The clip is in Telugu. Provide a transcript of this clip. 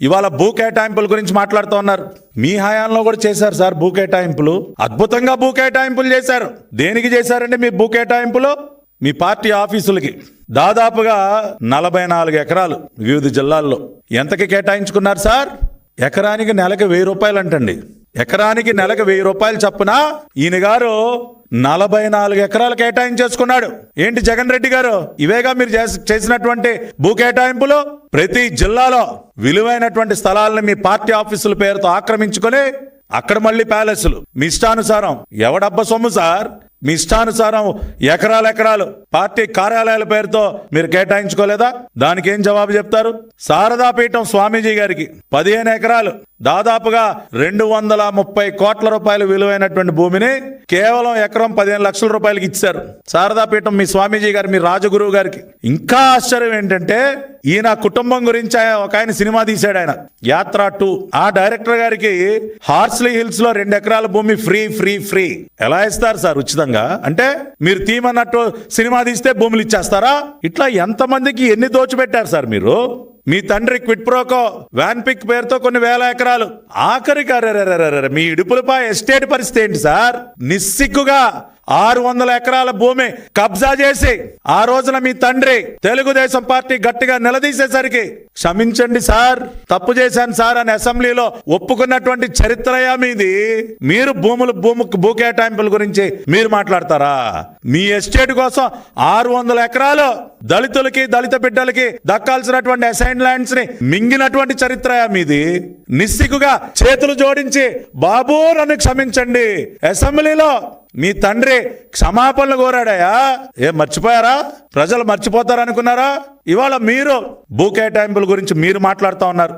ఇవాళ భూ కేటాయింపుల గురించి మాట్లాడుతూ ఉన్నారు. మీ హయాంలో కూడా చేశారు సార్ భూ కేటాయింపులు, అద్భుతంగా భూ కేటాయింపులు చేశారు. దేనికి చేశారండి మీ భూ కేటాయింపులు? మీ పార్టీ ఆఫీసులకి దాదాపుగా 44 ఎకరాలు వివిధ జిల్లాల్లో. ఎంతకి కేటాయించుకున్నారు సార్? ఎకరానికి నెలకు 1000 రూపాయలు అంటండి. ఎకరానికి నెలకు 1000 రూపాయలు చప్పున ఈయన గారు 44 ఎకరాలు కేటాయించేసుకున్నాడు. ఏంటి జగన్ రెడ్డి గారు, ఇవేగా మీరు చేసినటువంటి భూ కేటాయింపులు? ప్రతి జిల్లాలో విలువైనటువంటి స్థలాలను మీ పార్టీ ఆఫీసుల పేరుతో ఆక్రమించుకొని అక్కడ మళ్ళీ ప్యాలెస్లు మీ ఇష్టానుసారం. ఎవడబ్బ సొమ్ము సార్? మీ ఇష్టానుసారం ఎకరాలు పార్టీ కార్యాలయాల పేరుతో మీరు కేటాయించుకోలేదా? దానికి ఏం జవాబు చెప్తారు? శారదాపీఠం స్వామీజీ గారికి 15 ఎకరాలు దాదాపుగా 230 కోట్ల రూపాయలు విలువైనటువంటి భూమిని కేవలం ఎకరం 15 లక్షల రూపాయలకి ఇచ్చారు శారదాపీఠం మీ స్వామీజీ గారు, మీ రాజగురువు గారికి. ఇంకా ఆశ్చర్యం ఏంటంటే ఈయన కుటుంబం గురించి ఒక ఆయన సినిమా తీశాడు, ఆయన యాత్ర 2. ఆ డైరెక్టర్ గారికి హార్స్లీ హిల్స్ లో 2 ఎకరాల భూమి ఫ్రీ ఫ్రీ ఫ్రీ. ఎలా ఇస్తారు సార్ ఉచితంగా? అంటే మీరు తీమన్నట్టు సినిమా తీస్తే భూములు ఇచ్చేస్తారా? ఇట్లా ఎంతమందికి ఎన్ని దోచిపెట్టారు సార్ మీరు? మీ తండ్రి క్విట్ ప్రోకో వ్యాన్ పిక్ పేరుతో కొన్ని 1000 ఎకరాలు. ఆఖరికి మీ ఇడుపులపై ఎస్టేట్ పరిస్థితి ఏంటి సార్? నిస్సిగ్గుగా 600 ఎకరాల భూమి కబ్జా చేసి ఆ రోజున మీ తండ్రి తెలుగుదేశం పార్టీ గట్టిగా నిలదీసేసరికి క్షమించండి సార్, తప్పు చేశాను సార్ అని అసెంబ్లీలో ఒప్పుకున్నటువంటి చరిత్రయా మీది. మీరు భూ కేటాయింపుల గురించి మీరు మాట్లాడతారా? మీ ఎస్టేట్ కోసం 600 ఎకరాలు దళితులకి, దళిత బిడ్డలకి దక్కాల్సినటువంటి అసైన్ ల్యాండ్స్ ని మింగినటువంటి చరిత్రయా మీది. నిస్సిగ్గుగా చేతులు జోడించి బాబు నన్ను క్షమించండి అసెంబ్లీలో మీ తండ్రి క్షమాపణలు కోరాడయా. మర్చిపోయారా? ప్రజలు మర్చిపోతారనుకున్నారా? ఇవాళ మీరు భూ కేటాయింపుల గురించి మీరు మాట్లాడుతూ ఉన్నారు.